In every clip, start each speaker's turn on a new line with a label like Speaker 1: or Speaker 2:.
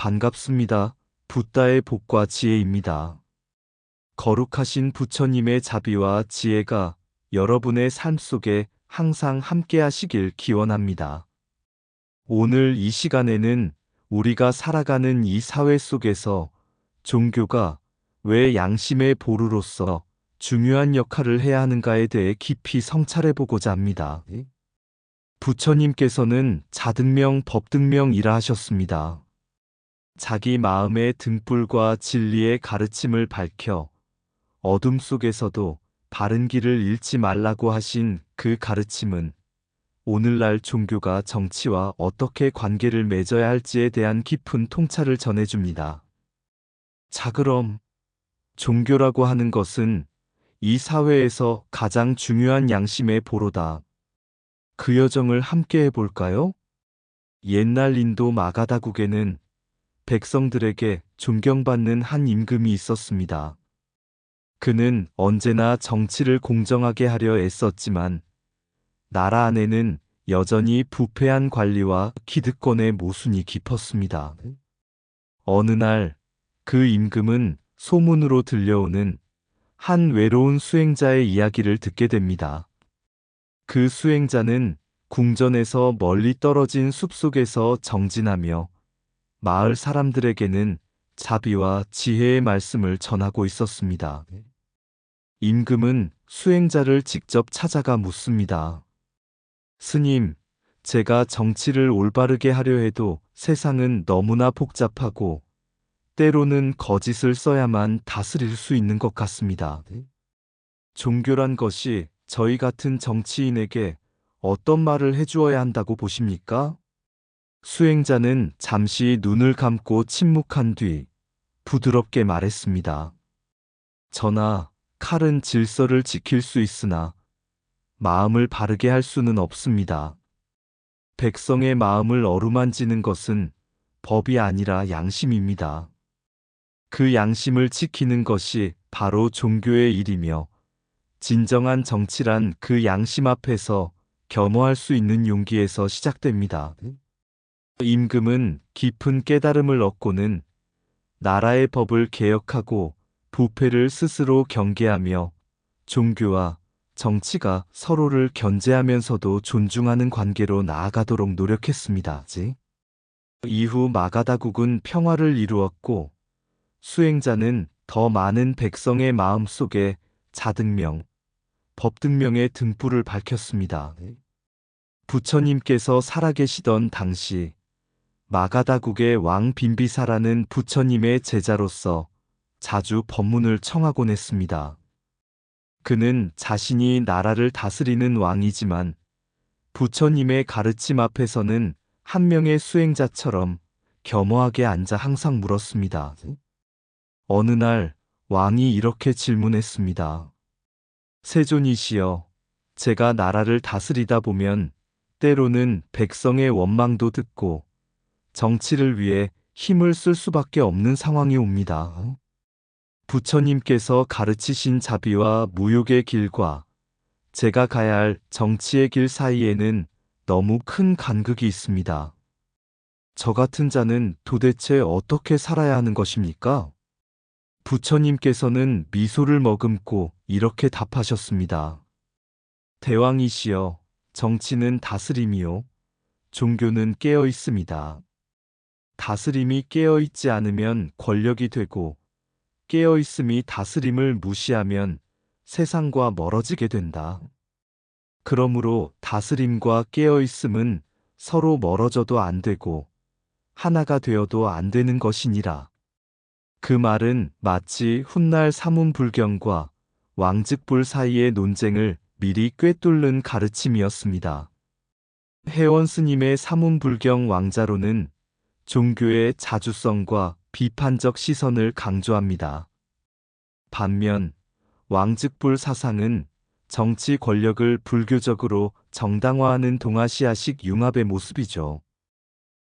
Speaker 1: 반갑습니다. 붓다의 복과 지혜입니다. 거룩하신 부처님의 자비와 지혜가 여러분의 삶 속에 항상 함께 하시길 기원합니다. 오늘 이 시간에는 우리가 살아가는 이 사회 속에서 종교가 왜 양심의 보루로서 중요한 역할을 해야 하는가에 대해 깊이 성찰해 보고자 합니다. 부처님께서는 자등명 법등명이라 하셨습니다. 자기 마음의 등불과 진리의 가르침을 밝혀 어둠 속에서도 바른 길을 잃지 말라고 하신 그 가르침은 오늘날 종교가 정치와 어떻게 관계를 맺어야 할지에 대한 깊은 통찰을 전해줍니다. 자, 그럼 종교라고 하는 것은 이 사회에서 가장 중요한 양심의 보로다. 그 여정을 함께 해볼까요? 옛날 인도 마가다국에는 백성들에게 존경받는 한 임금이 있었습니다. 그는 언제나 정치를 공정하게 하려 애썼지만 나라 안에는 여전히 부패한 관리와 기득권의 모순이 깊었습니다. 어느 날 그 임금은 소문으로 들려오는 한 외로운 수행자의 이야기를 듣게 됩니다. 그 수행자는 궁전에서 멀리 떨어진 숲속에서 정진하며 마을 사람들에게는 자비와 지혜의 말씀을 전하고 있었습니다. 임금은 수행자를 직접 찾아가 묻습니다. 스님, 제가 정치를 올바르게 하려 해도 세상은 너무나 복잡하고 때로는 거짓을 써야만 다스릴 수 있는 것 같습니다. 종교란 것이 저희 같은 정치인에게 어떤 말을 해주어야 한다고 보십니까? 수행자는 잠시 눈을 감고 침묵한 뒤 부드럽게 말했습니다. 전하, 칼은 질서를 지킬 수 있으나 마음을 바르게 할 수는 없습니다. 백성의 마음을 어루만지는 것은 법이 아니라 양심입니다. 그 양심을 지키는 것이 바로 종교의 일이며 진정한 정치란 그 양심 앞에서 겸허할 수 있는 용기에서 시작됩니다. 임금은 깊은 깨달음을 얻고는 나라의 법을 개혁하고 부패를 스스로 경계하며 종교와 정치가 서로를 견제하면서도 존중하는 관계로 나아가도록 노력했습니다. 이후 마가다국은 평화를 이루었고 수행자는 더 많은 백성의 마음 속에 자등명, 법등명의 등불을 밝혔습니다. 부처님께서 살아계시던 당시 마가다국의 왕 빈비사라는 부처님의 제자로서 자주 법문을 청하곤 했습니다. 그는 자신이 나라를 다스리는 왕이지만 부처님의 가르침 앞에서는 한 명의 수행자처럼 겸허하게 앉아 항상 물었습니다. 어느 날 왕이 이렇게 질문했습니다. 세존이시여, 제가 나라를 다스리다 보면 때로는 백성의 원망도 듣고 정치를 위해 힘을 쓸 수밖에 없는 상황이 옵니다. 부처님께서 가르치신 자비와 무욕의 길과 제가 가야 할 정치의 길 사이에는 너무 큰 간극이 있습니다. 저 같은 자는 도대체 어떻게 살아야 하는 것입니까? 부처님께서는 미소를 머금고 이렇게 답하셨습니다. 대왕이시여, 정치는 다스림이요, 종교는 깨어 있습니다. 다스림이 깨어 있지 않으면 권력이 되고 깨어 있음이 다스림을 무시하면 세상과 멀어지게 된다. 그러므로 다스림과 깨어 있음은 서로 멀어져도 안 되고 하나가 되어도 안 되는 것이니라. 그 말은 마치 훗날 사문불경과 왕즉불 사이의 논쟁을 미리 꿰뚫는 가르침이었습니다. 해원 스님의 사문불경 왕자로는 종교의 자주성과 비판적 시선을 강조합니다. 반면 왕즉불 사상은 정치 권력을 불교적으로 정당화하는 동아시아식 융합의 모습이죠.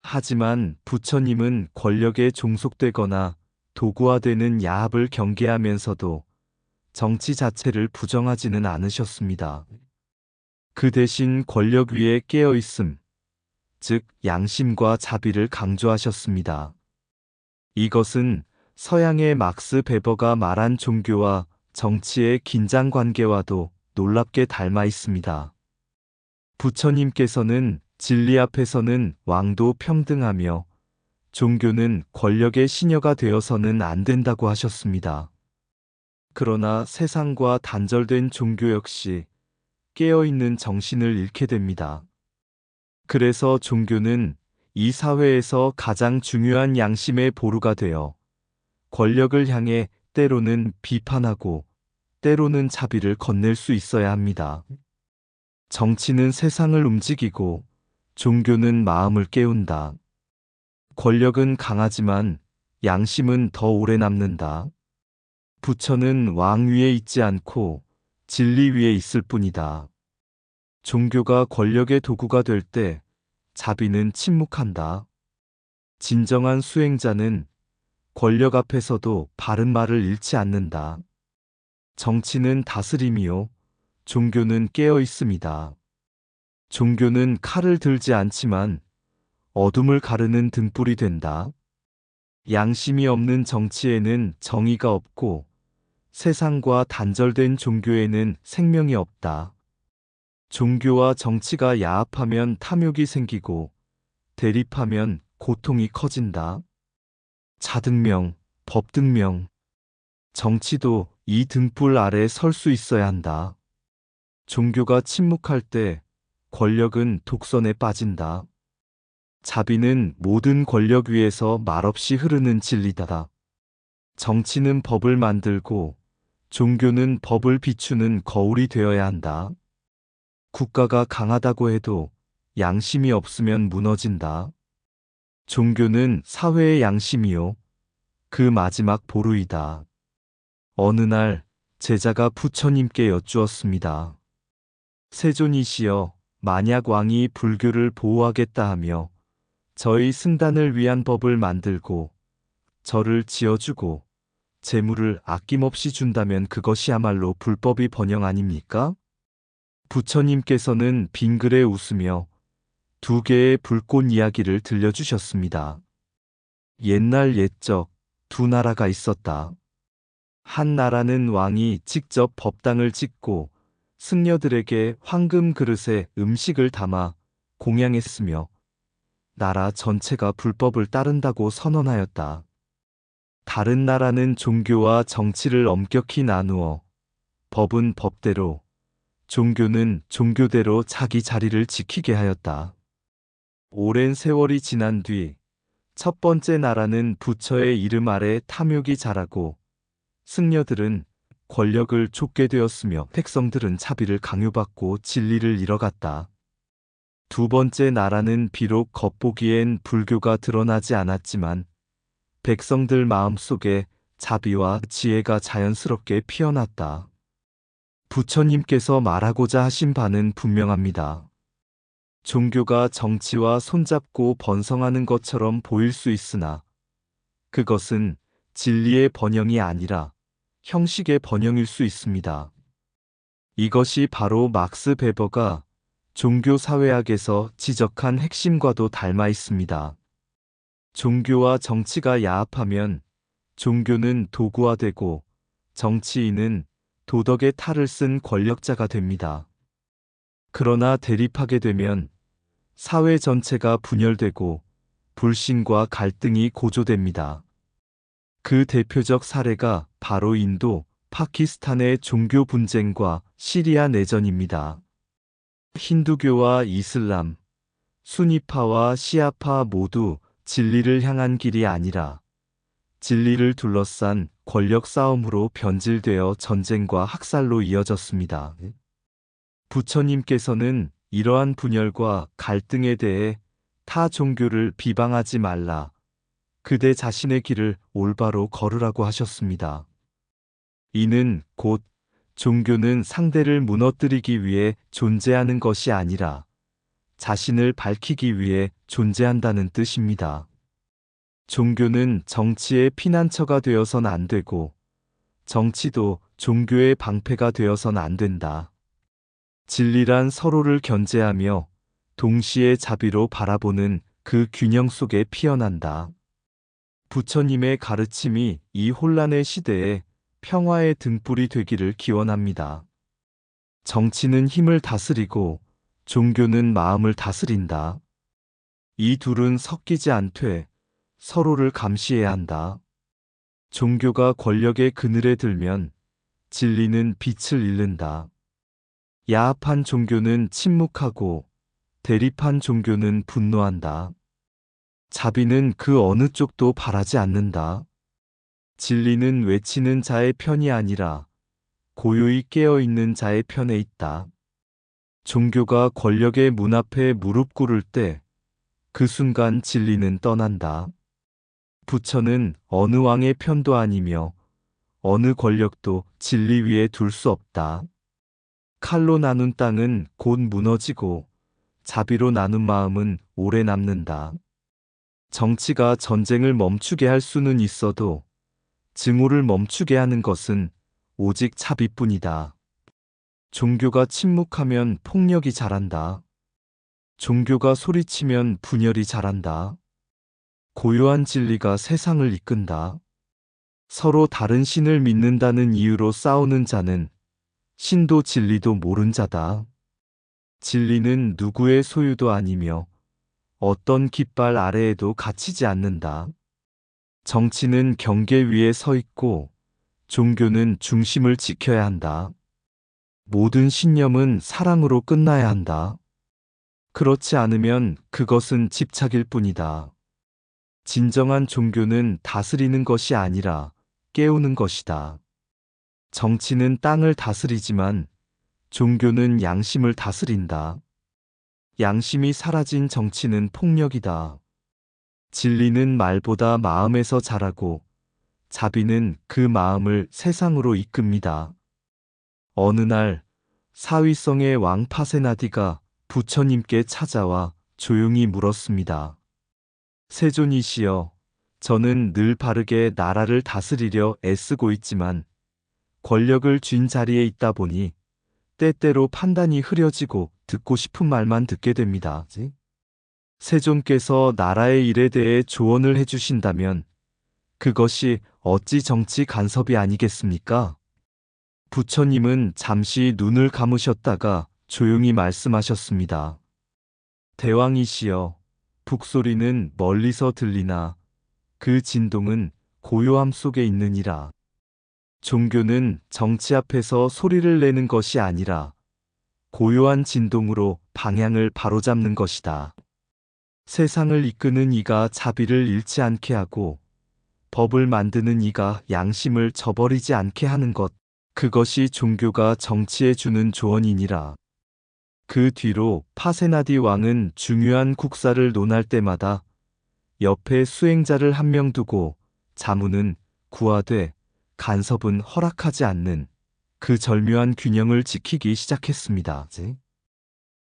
Speaker 1: 하지만 부처님은 권력에 종속되거나 도구화되는 야합을 경계하면서도 정치 자체를 부정하지는 않으셨습니다. 그 대신 권력 위에 깨어있음, 즉 양심과 자비를 강조하셨습니다. 이것은 서양의 막스 베버가 말한 종교와 정치의 긴장 관계와도 놀랍게 닮아 있습니다. 부처님께서는 진리 앞에서는 왕도 평등하며 종교는 권력의 시녀가 되어서는 안 된다고 하셨습니다. 그러나 세상과 단절된 종교 역시 깨어있는 정신을 잃게 됩니다. 그래서 종교는 이 사회에서 가장 중요한 양심의 보루가 되어 권력을 향해 때로는 비판하고 때로는 자비를 건넬 수 있어야 합니다. 정치는 세상을 움직이고 종교는 마음을 깨운다. 권력은 강하지만 양심은 더 오래 남는다. 부처는 왕 위에 있지 않고 진리 위에 있을 뿐이다. 종교가 권력의 도구가 될 때 자비는 침묵한다. 진정한 수행자는 권력 앞에서도 바른 말을 잃지 않는다. 정치는 다스림이요. 종교는 깨어 있습니다. 종교는 칼을 들지 않지만 어둠을 가르는 등불이 된다. 양심이 없는 정치에는 정의가 없고 세상과 단절된 종교에는 생명이 없다. 종교와 정치가 야합하면 탐욕이 생기고 대립하면 고통이 커진다. 자등명, 법등명. 정치도 이 등불 아래 설 수 있어야 한다. 종교가 침묵할 때 권력은 독선에 빠진다. 자비는 모든 권력 위에서 말없이 흐르는 진리다. 정치는 법을 만들고 종교는 법을 비추는 거울이 되어야 한다. 국가가 강하다고 해도 양심이 없으면 무너진다. 종교는 사회의 양심이요. 그 마지막 보루이다. 어느 날 제자가 부처님께 여쭈었습니다. 세존이시여, 만약 왕이 불교를 보호하겠다 하며 저희 승단을 위한 법을 만들고 절을 지어주고 재물을 아낌없이 준다면 그것이야말로 불법이 번영 아닙니까? 부처님께서는 빙그레 웃으며 두 개의 불꽃 이야기를 들려주셨습니다. 옛날 옛적 두 나라가 있었다. 한 나라는 왕이 직접 법당을 짓고 승려들에게 황금 그릇에 음식을 담아 공양했으며 나라 전체가 불법을 따른다고 선언하였다. 다른 나라는 종교와 정치를 엄격히 나누어 법은 법대로, 종교는 종교대로 자기 자리를 지키게 하였다. 오랜 세월이 지난 뒤 첫 번째 나라는 부처의 이름 아래 탐욕이 자라고 승려들은 권력을 쫓게 되었으며 백성들은 자비를 강요받고 진리를 잃어갔다. 두 번째 나라는 비록 겉보기엔 불교가 드러나지 않았지만 백성들 마음속에 자비와 지혜가 자연스럽게 피어났다. 부처님께서 말하고자 하신 바는 분명합니다. 종교가 정치와 손잡고 번성하는 것처럼 보일 수 있으나 그것은 진리의 번영이 아니라 형식의 번영일 수 있습니다. 이것이 바로 막스 베버가 종교사회학에서 지적한 핵심과도 닮아 있습니다. 종교와 정치가 야합하면 종교는 도구화되고 정치인은 도덕의 탈을 쓴 권력자가 됩니다. 그러나 대립하게 되면 사회 전체가 분열되고 불신과 갈등이 고조됩니다. 그 대표적 사례가 바로 인도, 파키스탄의 종교 분쟁과 시리아 내전입니다. 힌두교와 이슬람, 수니파와 시아파 모두 진리를 향한 길이 아니라 진리를 둘러싼 권력 싸움으로 변질되어 전쟁과 학살로 이어졌습니다. 부처님께서는 이러한 분열과 갈등에 대해 타 종교를 비방하지 말라, 그대 자신의 길을 올바로 걸으라고 하셨습니다. 이는 곧 종교는 상대를 무너뜨리기 위해 존재하는 것이 아니라 자신을 밝히기 위해 존재한다는 뜻입니다. 종교는 정치의 피난처가 되어선 안 되고 정치도 종교의 방패가 되어선 안 된다. 진리란 서로를 견제하며 동시에 자비로 바라보는 그 균형 속에 피어난다. 부처님의 가르침이 이 혼란의 시대에 평화의 등불이 되기를 기원합니다. 정치는 힘을 다스리고 종교는 마음을 다스린다. 이 둘은 섞이지 않되 서로를 감시해야 한다. 종교가 권력의 그늘에 들면 진리는 빛을 잃는다. 야합한 종교는 침묵하고 대립한 종교는 분노한다. 자비는 그 어느 쪽도 바라지 않는다. 진리는 외치는 자의 편이 아니라 고요히 깨어있는 자의 편에 있다. 종교가 권력의 문 앞에 무릎 꿇을 때 그 순간 진리는 떠난다. 부처는 어느 왕의 편도 아니며 어느 권력도 진리 위에 둘 수 없다. 칼로 나눈 땅은 곧 무너지고 자비로 나눈 마음은 오래 남는다. 정치가 전쟁을 멈추게 할 수는 있어도 증오를 멈추게 하는 것은 오직 자비뿐이다. 종교가 침묵하면 폭력이 자란다. 종교가 소리치면 분열이 자란다. 고요한 진리가 세상을 이끈다. 서로 다른 신을 믿는다는 이유로 싸우는 자는 신도 진리도 모른 자다. 진리는 누구의 소유도 아니며 어떤 깃발 아래에도 갇히지 않는다. 정치는 경계 위에 서 있고 종교는 중심을 지켜야 한다. 모든 신념은 사랑으로 끝나야 한다. 그렇지 않으면 그것은 집착일 뿐이다. 진정한 종교는 다스리는 것이 아니라 깨우는 것이다. 정치는 땅을 다스리지만 종교는 양심을 다스린다. 양심이 사라진 정치는 폭력이다. 진리는 말보다 마음에서 자라고 자비는 그 마음을 세상으로 이끕니다. 어느 날 사위성의 왕 파세나디가 부처님께 찾아와 조용히 물었습니다. 세존이시여, 저는 늘 바르게 나라를 다스리려 애쓰고 있지만 권력을 쥔 자리에 있다 보니 때때로 판단이 흐려지고 듣고 싶은 말만 듣게 됩니다. 세존께서 나라의 일에 대해 조언을 해주신다면 그것이 어찌 정치 간섭이 아니겠습니까? 부처님은 잠시 눈을 감으셨다가 조용히 말씀하셨습니다. 대왕이시여, 북소리는 멀리서 들리나 그 진동은 고요함 속에 있느니라. 종교는 정치 앞에서 소리를 내는 것이 아니라 고요한 진동으로 방향을 바로잡는 것이다. 세상을 이끄는 이가 자비를 잃지 않게 하고 법을 만드는 이가 양심을 저버리지 않게 하는 것, 그것이 종교가 정치에 주는 조언이니라. 그 뒤로 파세나디 왕은 중요한 국사를 논할 때마다 옆에 수행자를 한 명 두고 자문은 구하되 간섭은 허락하지 않는 그 절묘한 균형을 지키기 시작했습니다.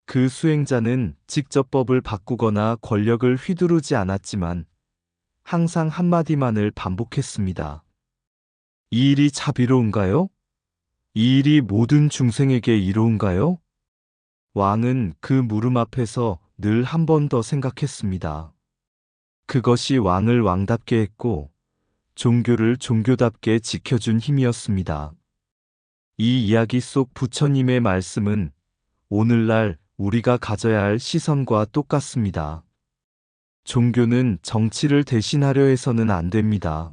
Speaker 1: 그 수행자는 직접 법을 바꾸거나 권력을 휘두르지 않았지만 항상 한마디만을 반복했습니다. 이 일이 자비로운가요? 이 일이 모든 중생에게 이로운가요? 왕은 그 물음 앞에서 늘 한 번 더 생각했습니다. 그것이 왕을 왕답게 했고 종교를 종교답게 지켜준 힘이었습니다. 이 이야기 속 부처님의 말씀은 오늘날 우리가 가져야 할 시선과 똑같습니다. 종교는 정치를 대신하려 해서는 안 됩니다.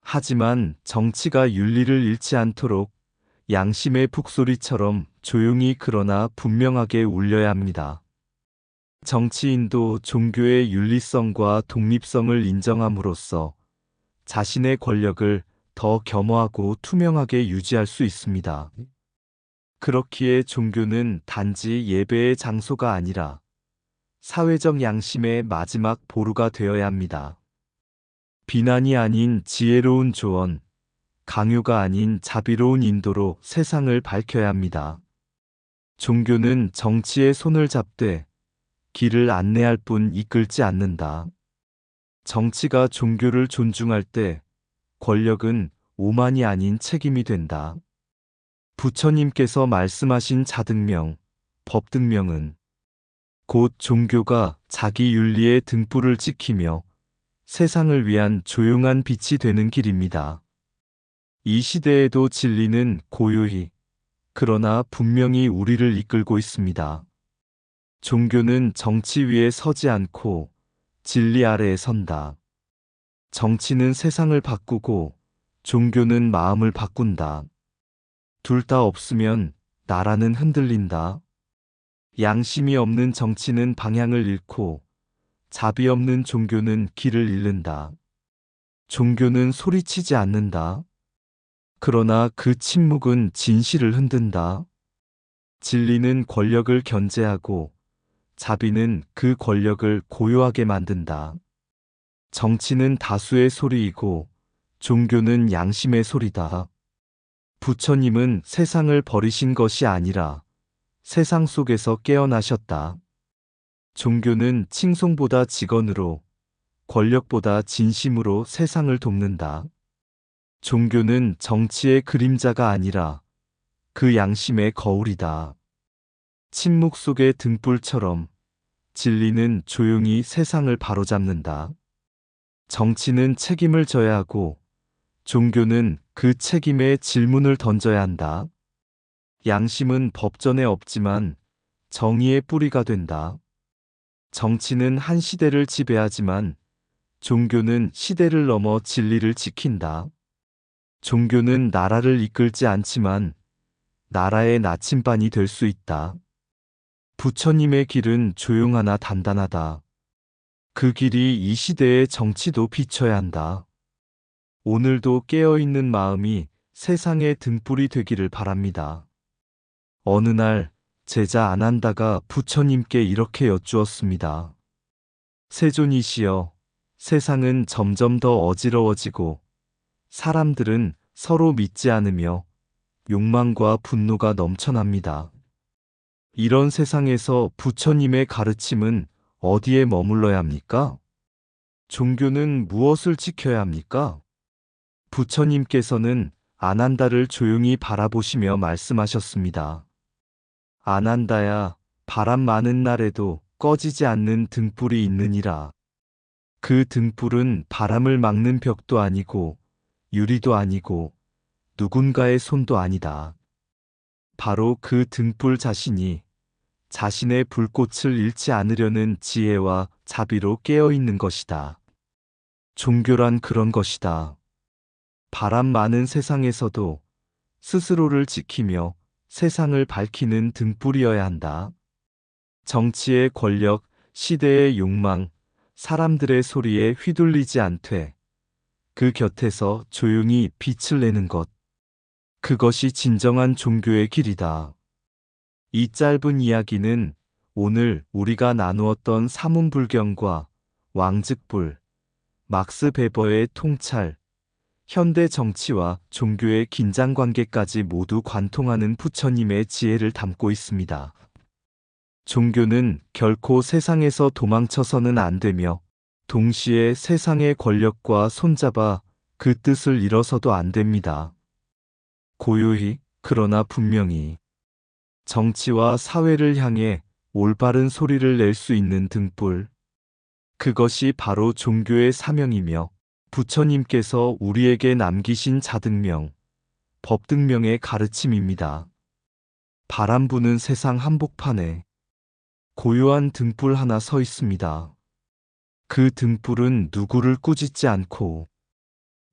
Speaker 1: 하지만 정치가 윤리를 잃지 않도록 양심의 북소리처럼 조용히 그러나 분명하게 울려야 합니다. 정치인도 종교의 윤리성과 독립성을 인정함으로써 자신의 권력을 더 겸허하고 투명하게 유지할 수 있습니다. 그렇기에 종교는 단지 예배의 장소가 아니라 사회적 양심의 마지막 보루가 되어야 합니다. 비난이 아닌 지혜로운 조언, 강요가 아닌 자비로운 인도로 세상을 밝혀야 합니다. 종교는 정치의 손을 잡되 길을 안내할 뿐 이끌지 않는다. 정치가 종교를 존중할 때 권력은 오만이 아닌 책임이 된다. 부처님께서 말씀하신 자등명, 법등명은 곧 종교가 자기 윤리의 등불을 지키며 세상을 위한 조용한 빛이 되는 길입니다. 이 시대에도 진리는 고요히, 그러나 분명히 우리를 이끌고 있습니다. 종교는 정치 위에 서지 않고 진리 아래에 선다. 정치는 세상을 바꾸고 종교는 마음을 바꾼다. 둘 다 없으면 나라는 흔들린다. 양심이 없는 정치는 방향을 잃고 자비 없는 종교는 길을 잃는다. 종교는 소리치지 않는다. 그러나 그 침묵은 진실을 흔든다. 진리는 권력을 견제하고 자비는 그 권력을 고요하게 만든다. 정치는 다수의 소리이고 종교는 양심의 소리다. 부처님은 세상을 버리신 것이 아니라 세상 속에서 깨어나셨다. 종교는 칭송보다 직언으로, 권력보다 진심으로 세상을 돕는다. 종교는 정치의 그림자가 아니라 그 양심의 거울이다. 침묵 속의 등불처럼 진리는 조용히 세상을 바로잡는다. 정치는 책임을 져야 하고 종교는 그 책임에 질문을 던져야 한다. 양심은 법전에 없지만 정의의 뿌리가 된다. 정치는 한 시대를 지배하지만 종교는 시대를 넘어 진리를 지킨다. 종교는 나라를 이끌지 않지만 나라의 나침반이 될 수 있다. 부처님의 길은 조용하나 단단하다. 그 길이 이 시대의 정치도 비춰야 한다. 오늘도 깨어있는 마음이 세상의 등불이 되기를 바랍니다. 어느 날 제자 아난다가 부처님께 이렇게 여쭈었습니다. 세존이시여, 세상은 점점 더 어지러워지고 사람들은 서로 믿지 않으며 욕망과 분노가 넘쳐납니다. 이런 세상에서 부처님의 가르침은 어디에 머물러야 합니까? 종교는 무엇을 지켜야 합니까? 부처님께서는 아난다를 조용히 바라보시며 말씀하셨습니다. 아난다야, 바람 많은 날에도 꺼지지 않는 등불이 있느니라. 그 등불은 바람을 막는 벽도 아니고 유리도 아니고 누군가의 손도 아니다. 바로 그 등불 자신이 자신의 불꽃을 잃지 않으려는 지혜와 자비로 깨어있는 것이다. 종교란 그런 것이다. 바람 많은 세상에서도 스스로를 지키며 세상을 밝히는 등불이어야 한다. 정치의 권력, 시대의 욕망, 사람들의 소리에 휘둘리지 않되 그 곁에서 조용히 빛을 내는 것. 그것이 진정한 종교의 길이다. 이 짧은 이야기는 오늘 우리가 나누었던 사문불경과 왕즉불, 막스 베버의 통찰, 현대 정치와 종교의 긴장관계까지 모두 관통하는 부처님의 지혜를 담고 있습니다. 종교는 결코 세상에서 도망쳐서는 안 되며 동시에 세상의 권력과 손잡아 그 뜻을 잃어서도 안 됩니다. 고요히, 그러나 분명히 정치와 사회를 향해 올바른 소리를 낼 수 있는 등불. 그것이 바로 종교의 사명이며 부처님께서 우리에게 남기신 자등명, 법등명의 가르침입니다. 바람 부는 세상 한복판에 고요한 등불 하나 서 있습니다. 그 등불은 누구를 꾸짖지 않고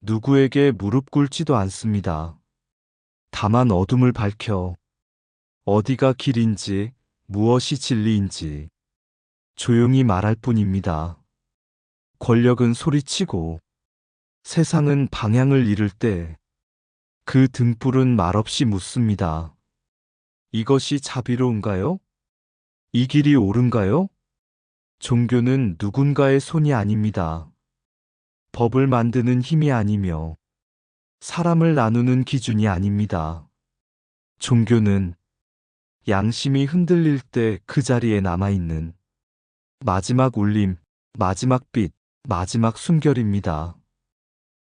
Speaker 1: 누구에게 무릎 꿇지도 않습니다. 다만 어둠을 밝혀 어디가 길인지 무엇이 진리인지 조용히 말할 뿐입니다. 권력은 소리치고 세상은 방향을 잃을 때 그 등불은 말없이 묻습니다. 이것이 자비로운가요? 이 길이 옳은가요? 종교는 누군가의 손이 아닙니다. 법을 만드는 힘이 아니며 사람을 나누는 기준이 아닙니다. 종교는 양심이 흔들릴 때 그 자리에 남아있는 마지막 울림, 마지막 빛, 마지막 숨결입니다.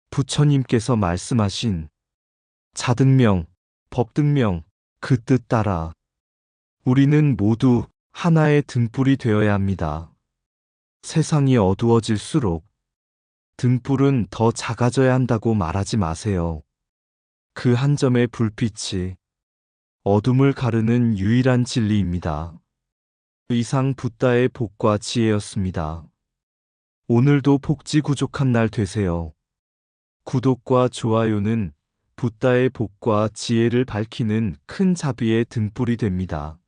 Speaker 1: 부처님께서 말씀하신 자등명, 법등명, 그 뜻 따라 우리는 모두 하나의 등불이 되어야 합니다. 세상이 어두워질수록 등불은 더 작아져야 한다고 말하지 마세요. 그 한 점의 불빛이 어둠을 가르는 유일한 진리입니다. 이상 붓다의 복과 지혜였습니다. 오늘도 복지 구족한 날 되세요. 구독과 좋아요는 붓다의 복과 지혜를 밝히는 큰 자비의 등불이 됩니다.